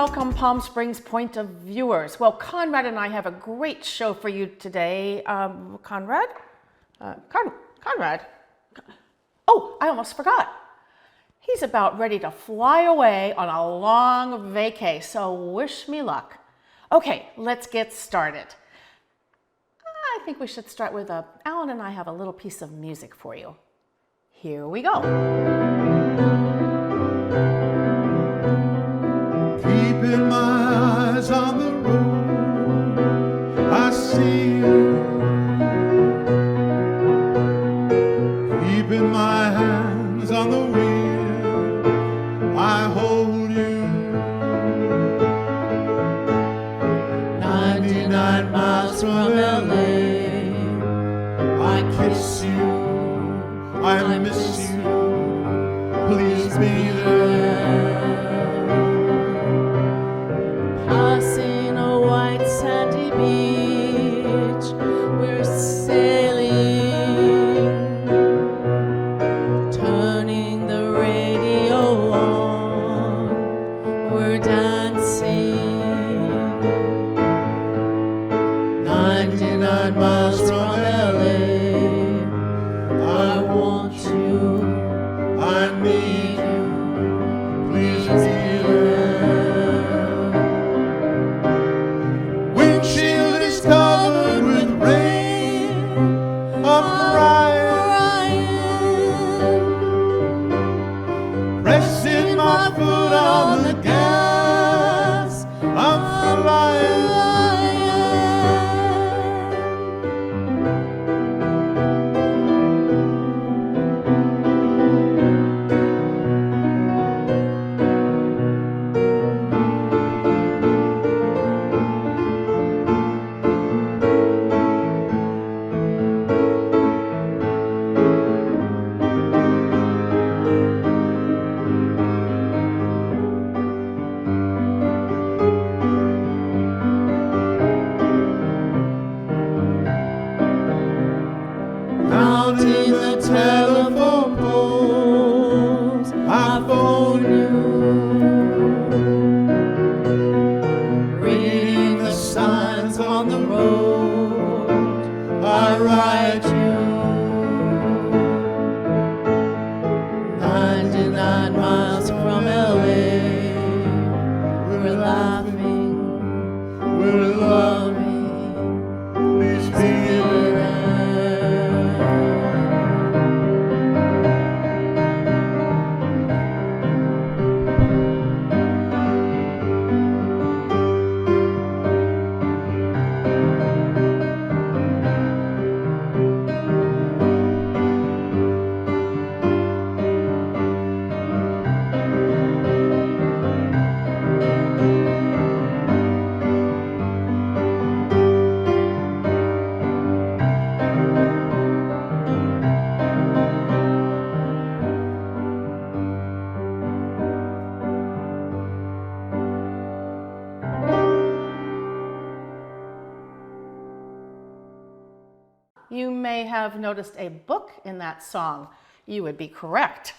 welcome Palm Springs Point of viewers. Well, Conrad and I have a great show for you today. Conrad? Conrad? Oh, I almost forgot. He's about ready to fly away on a long vacay, so wish me luck. Okay, let's get started. I think we should start with Alan and I have a little piece of music for you. Here we go. Keeping my eyes on the road, I see you. Keeping my hands on the wheel, I hold you. 99 miles from LA, I kiss you, I miss you, please be there. Passing a white sandy beach, we're sailing, turning the radio on, we're dancing. 99 miles from LA, I want you, I need you, please be there. Windshield is covered with rain, I'm crying, pressing my foot on the gas, I'm flying. Counting the telephone poles, I phone you. Reading the signs on the road, I write you. 99 miles from LA, we're laughing, we're loving, please be there. You may have noticed a book in that song. You would be correct.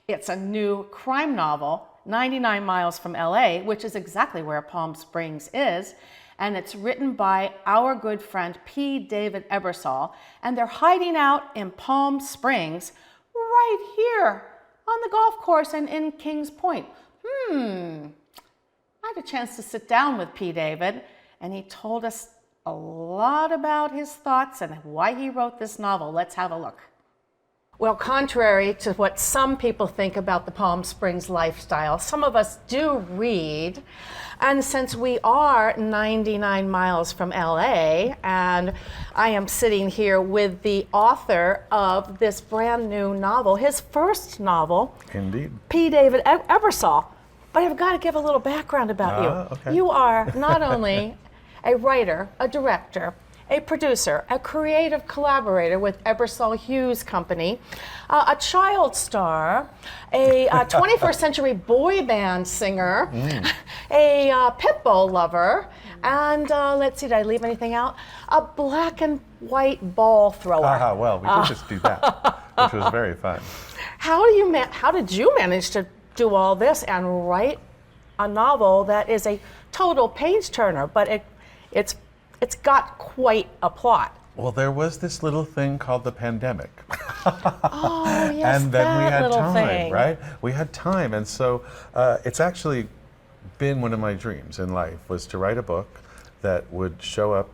It's a new crime novel, 99 Miles from LA, which is exactly where Palm Springs is. And it's written by our good friend P. David Ebersole. And they're hiding out in Palm Springs right here on the golf course and in Kings Point. I had a chance to sit down with P. David, and he told us a lot about his thoughts and why he wrote this novel. Let's have a look. Well, contrary to what some people think about the Palm Springs lifestyle, some of us do read. And since we are 99 miles from LA, and I am sitting here with the author of this brand new novel, his first novel, Indeed. P. David Ebersole. But I've got to give a little background about you. Okay. You are not only a writer, a director, a producer, a creative collaborator with Ebersole Hughes Company, a child star, a 21st century boy band singer, a pit bull lover, and let's see, did I leave anything out? A black and white ball thrower. Well, we did just do that, which was very fun. How did you manage to do all this and write a novel that is a total page turner, but it's got quite a plot. Well, there was this little thing called the pandemic. Oh, yes, And then we that had little time, thing. right? We had time. And so it's actually been one of my dreams in life was to write a book that would show up,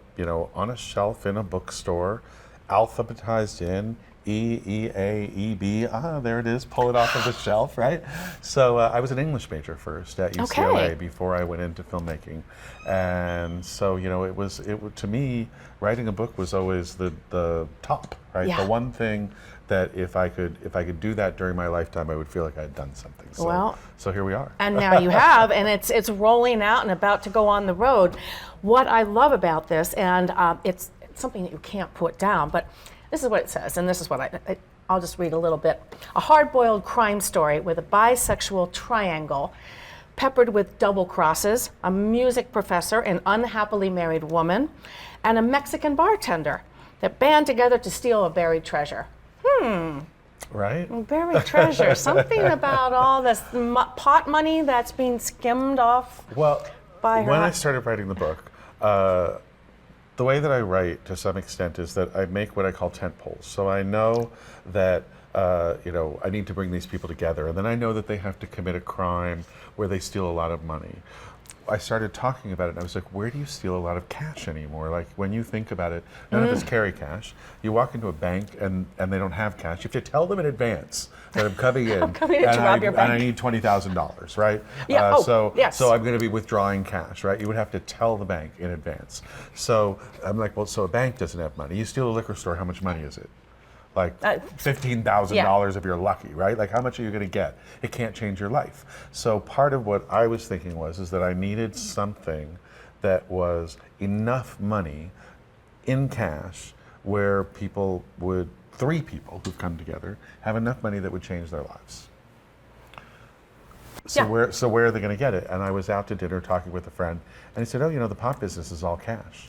on a shelf in a bookstore, alphabetized in E, E, A, E, B. There it is. Pull it off of the shelf, right? So I was an English major first at UCLA Okay. before I went into filmmaking, and so to me, writing a book was always the top, right? Yeah. The one thing that if I could do that during my lifetime, I would feel like I had done something. So, Well, so here we are. And now you have, and it's rolling out and about to go on the road. What I love about this, and it's something that you can't put down, but this is what it says, and this is what I'll just read a little bit. A hard-boiled crime story with a bisexual triangle peppered with double crosses, a music professor, an unhappily married woman, and a Mexican bartender that band together to steal a buried treasure. Right? Buried treasure. Something about all this pot money that's being skimmed off. Well, By her. when I started writing the book, the way that I write to some extent is that I make what I call tent poles. So I know that I need to bring these people together, and then I know that they have to commit a crime where they steal a lot of money. I started talking about it, and I was like, where do you steal a lot of cash anymore? Like, when you think about it, none of us carry cash. You walk into a bank, and they don't have cash. If you tell them in advance that I'm coming in, coming in to rob your and I bank. need $20,000, right? Yeah, yes. So I'm going to be withdrawing cash, right? You would have to tell the bank in advance. So I'm like, well, so a bank doesn't have money. You steal a liquor store, how much money is it? Like $15,000 if you're lucky, right? Like, how much are you going to get? It can't change your life. So part of what I was thinking is that I needed something that was enough money in cash where three people who've come together have enough money that would change their lives. So Yeah. where are they going to get it? And I was out to dinner talking with a friend, and he said, oh, the pot business is all cash.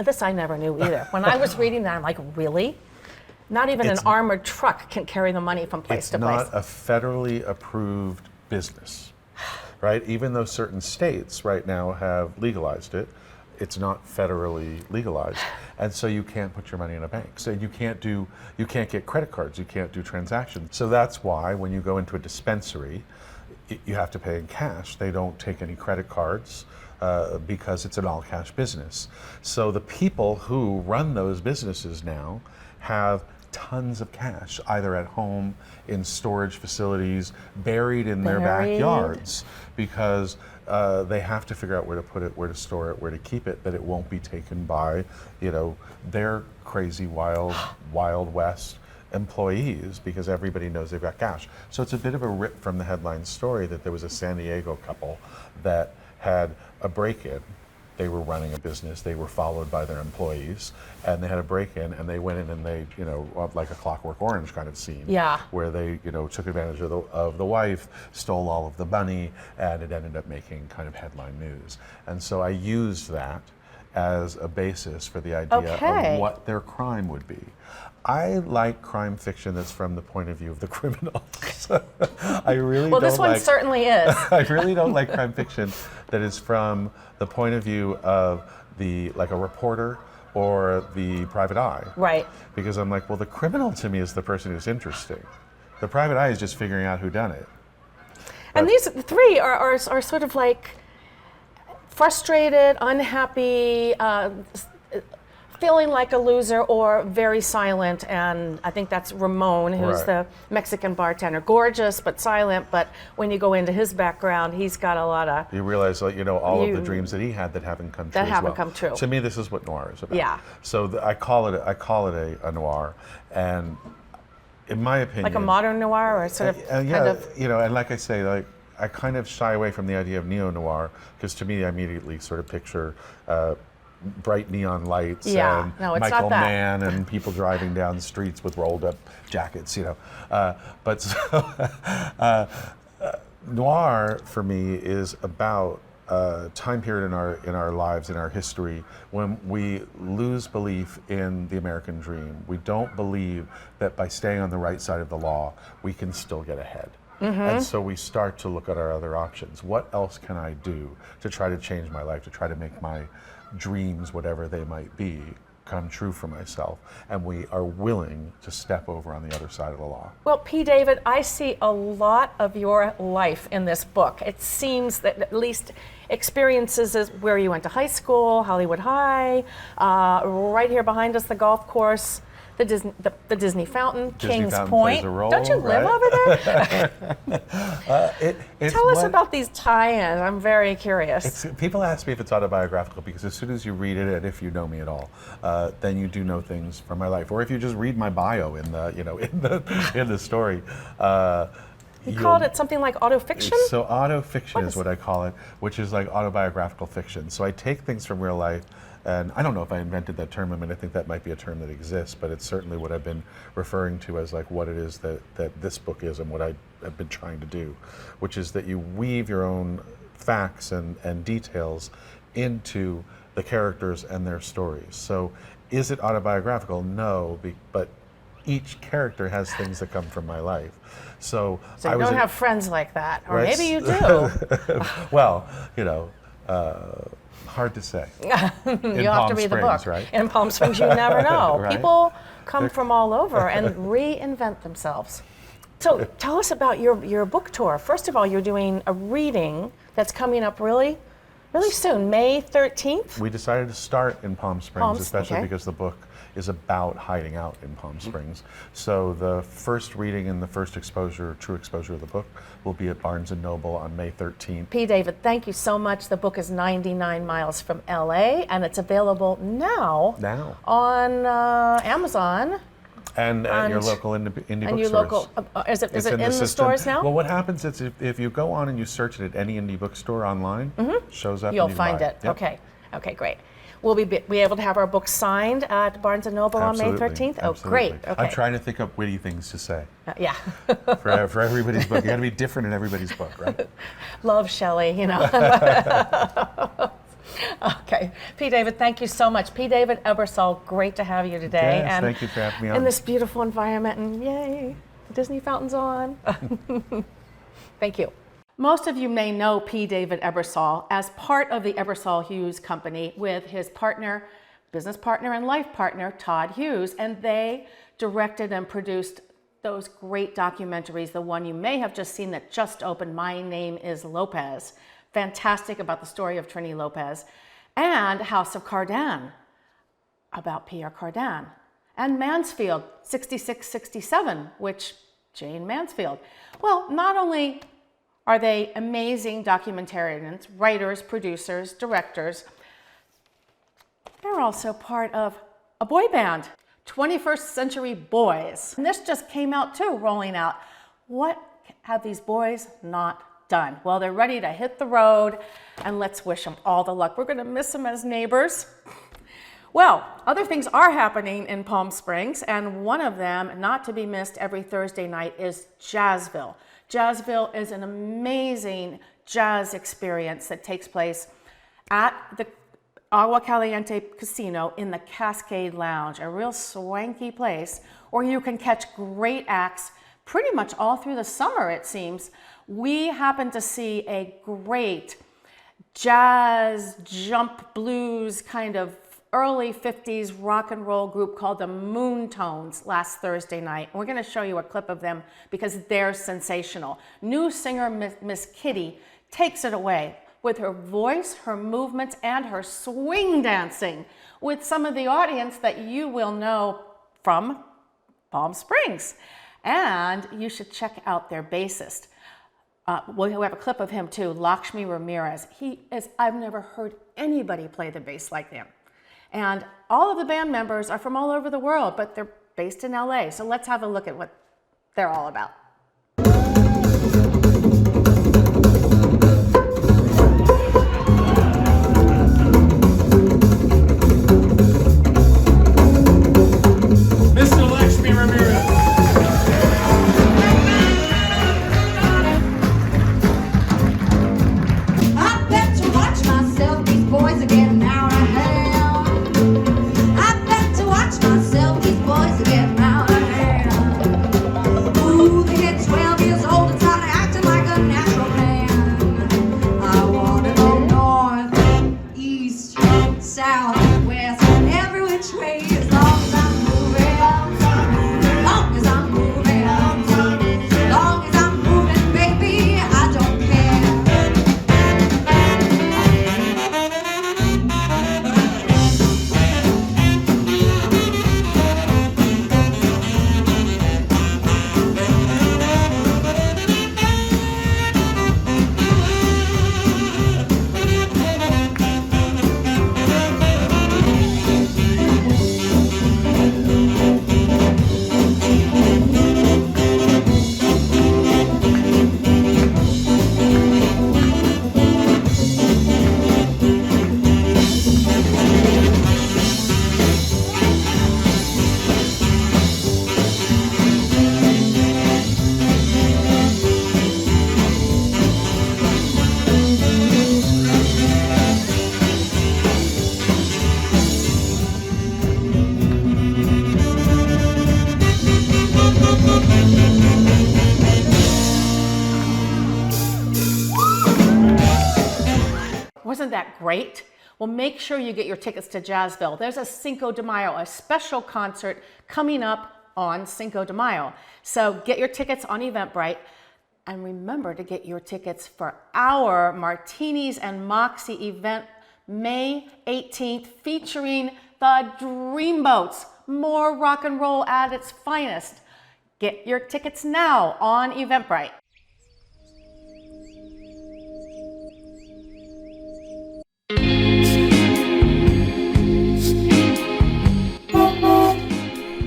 This I never knew either. When I was reading that, I'm like, really? Not even an armored truck can carry the money from place to place. It's not a federally approved business, right? Even though certain states right now have legalized it, it's not federally legalized. And so you can't put your money in a bank. So you can't get credit cards, you can't do transactions. So that's why when you go into a dispensary, you have to pay in cash. They don't take any credit cards because it's an all cash business. So the people who run those businesses now have tons of cash, either at home, in storage facilities, buried in their backyards, because they have to figure out where to put it, where to store it, where to keep it, that it won't be taken by, their crazy wild west employees, because everybody knows they've got cash. So it's a bit of a rip from the headline story that there was a San Diego couple that had a break-in. They were running a business, they were followed by their employees, and they had a break-in, and they went in and they, like a Clockwork Orange kind of scene, where they, took advantage of the wife, stole all of the money, and it ended up making kind of headline news. And so I used that as a basis for the idea of what their crime would be. I like crime fiction that's from the point of view of the criminals. I really Well, don't this one like, certainly is. I really don't like crime fiction that is from the point of view of like a reporter or the private eye. Right. Because I'm like, well, the criminal to me is the person who's interesting. The private eye is just figuring out who done it. And these three are sort of like frustrated, unhappy, feeling like a loser, or very silent. And I think that's Ramon, who's the Mexican bartender. Gorgeous, but silent. But when you go into his background, he's got a lot of... You realize, all of the dreams that he had that haven't come true as well. come true. To me, this is what noir is about. Yeah. So I call it a noir. And in my opinion... Like a modern noir, or sort of kind of... and like I say, I kind of shy away from the idea of neo-noir, because to me, I immediately sort of picture bright neon lights and Michael Mann and people driving down the streets with rolled up jackets, But so, noir for me is about a time period in our lives, in our history, when we lose belief in the American dream. We don't believe that by staying on the right side of the law, we can still get ahead. And so we start to look at our other options. What else can I do to try to change my life, to try to make my dreams, whatever they might be, come true for myself? And we are willing to step over on the other side of the law. Well, P. David, I see a lot of your life in this book. It seems that at least experiences is where you went to high school, Hollywood High, right here behind us, the golf course, the Disney Fountain, Kings Fountain Point. plays a role, Don't you live right? over there? Tell us about these tie-ins. I'm very curious. People ask me if it's autobiographical because as soon as you read it, and if you know me at all, then you do know things from my life. Or if you just read my bio in the story. You called it something like autofiction? So autofiction is what I call it, which is like autobiographical fiction. So I take things from real life, and I don't know if I invented that term. I mean, I think that might be a term that exists, but it's certainly what I've been referring to as like what it is that this book is and what I have been trying to do, which is that you weave your own facts and details into the characters and their stories. So is it autobiographical? No, but each character has things that come from my life. So you don't have friends like that, or right? maybe you do. Well, hard to say. You'll have to read the book. Right? In Palm Springs, you never know. Right? People come from all over and reinvent themselves. So tell us about your book tour. First of all, you're doing a reading that's coming up really soon, May 13th. We decided to start in Palm Springs, especially okay. because the book is about hiding out in Palm Springs. So the first reading and the first true exposure of the book will be at Barnes & Noble on May 13th. P. David, thank you so much. The book is 99 miles from LA, and it's available now. On Amazon. And your local indie bookstores. And your local, is it in the stores now? Well, what happens is if you go on and you search it at any indie bookstore online, it shows up. You'll and you can find buy it. Yep. Okay, great. Will we be able to have our book signed at Barnes & Noble on May 13th? Oh, great. Okay. I'm trying to think up witty things to say. Yeah. for everybody's book. You got to be different in everybody's book, right? Love Shelley, Okay. P. David, thank you so much. P. David Ebersole, great to have you today. Yes, thank you for having me on. In this beautiful environment, and yay, the Disney Fountain's on. Thank you. Most of you may know P. David Ebersole as part of the Ebersole Hughes Company with his partner, business partner and life partner, Todd Hughes, and they directed and produced those great documentaries. The one you may have just seen that just opened, My Name is Lopez. Fantastic, about the story of Trini Lopez, and House of Cardin, about Pierre Cardin, and Mansfield 6667, which Jane Mansfield. Well, not only are they amazing documentarians, writers, producers, directors, they're also part of a boy band, 21st Century Boys. And this just came out too, rolling out. What have these boys not done? Well, they're ready to hit the road, and let's wish them all the luck. We're gonna miss them as neighbors. Well, other things are happening in Palm Springs, and one of them, not to be missed every Thursday night, is Jazzville. Jazzville is an amazing jazz experience that takes place at the Agua Caliente Casino in the Cascade Lounge, a real swanky place where you can catch great acts pretty much all through the summer, it seems. We happened to see a great jazz, jump blues kind of early 50s rock and roll group called the Moontones last Thursday night. We're going to show you a clip of them because they're sensational. New singer Miss Kitty takes it away with her voice, her movements, and her swing dancing with some of the audience that you will know from Palm Springs. And you should check out their bassist. We have a clip of him too, Lakshmi Ramirez. I've never heard anybody play the bass like him. And all of the band members are from all over the world, but they're based in LA. So let's have a look at what they're all about. Mr. Lakshmi Ramirez. I bet to watch myself, these boys are getting out of hand. I bet to watch myself, these boys are getting out of hand. Ooh, they great? Well, make sure you get your tickets to Jazzville. There's a Cinco de Mayo, a special concert coming up on Cinco de Mayo. So get your tickets on Eventbrite. And remember to get your tickets for our Martinis and Moxie event May 18th, featuring the Dreamboats. More rock and roll at its finest. Get your tickets now on Eventbrite.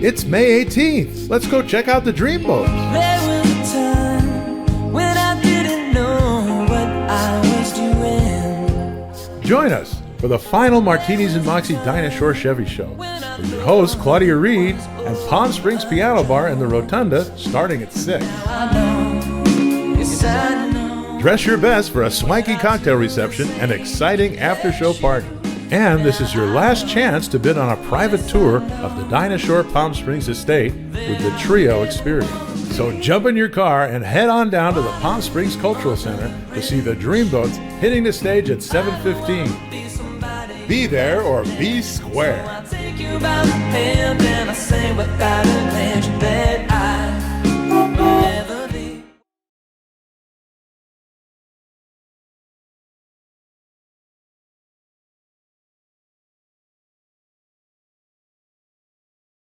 It's May 18th. Let's go check out the Dreamboat. There was a time when I didn't know what I was doing. Join us for the final Martinis and Moxie Dinah Shore Chevy Show with your host Claudia Reed and Palm Springs Piano Bar in the Rotunda starting at 6. I know, yes I know. Dress your best for a swanky cocktail reception and exciting after-show party. And this is your last chance to bid on a private tour of the Dinah Shore Palm Springs estate with the Trio Experience. So jump in your car and head on down to the Palm Springs Cultural Center to see the Dreamboats hitting the stage at 7:15. Be there or be square. I take you by the hand and I say without a legend that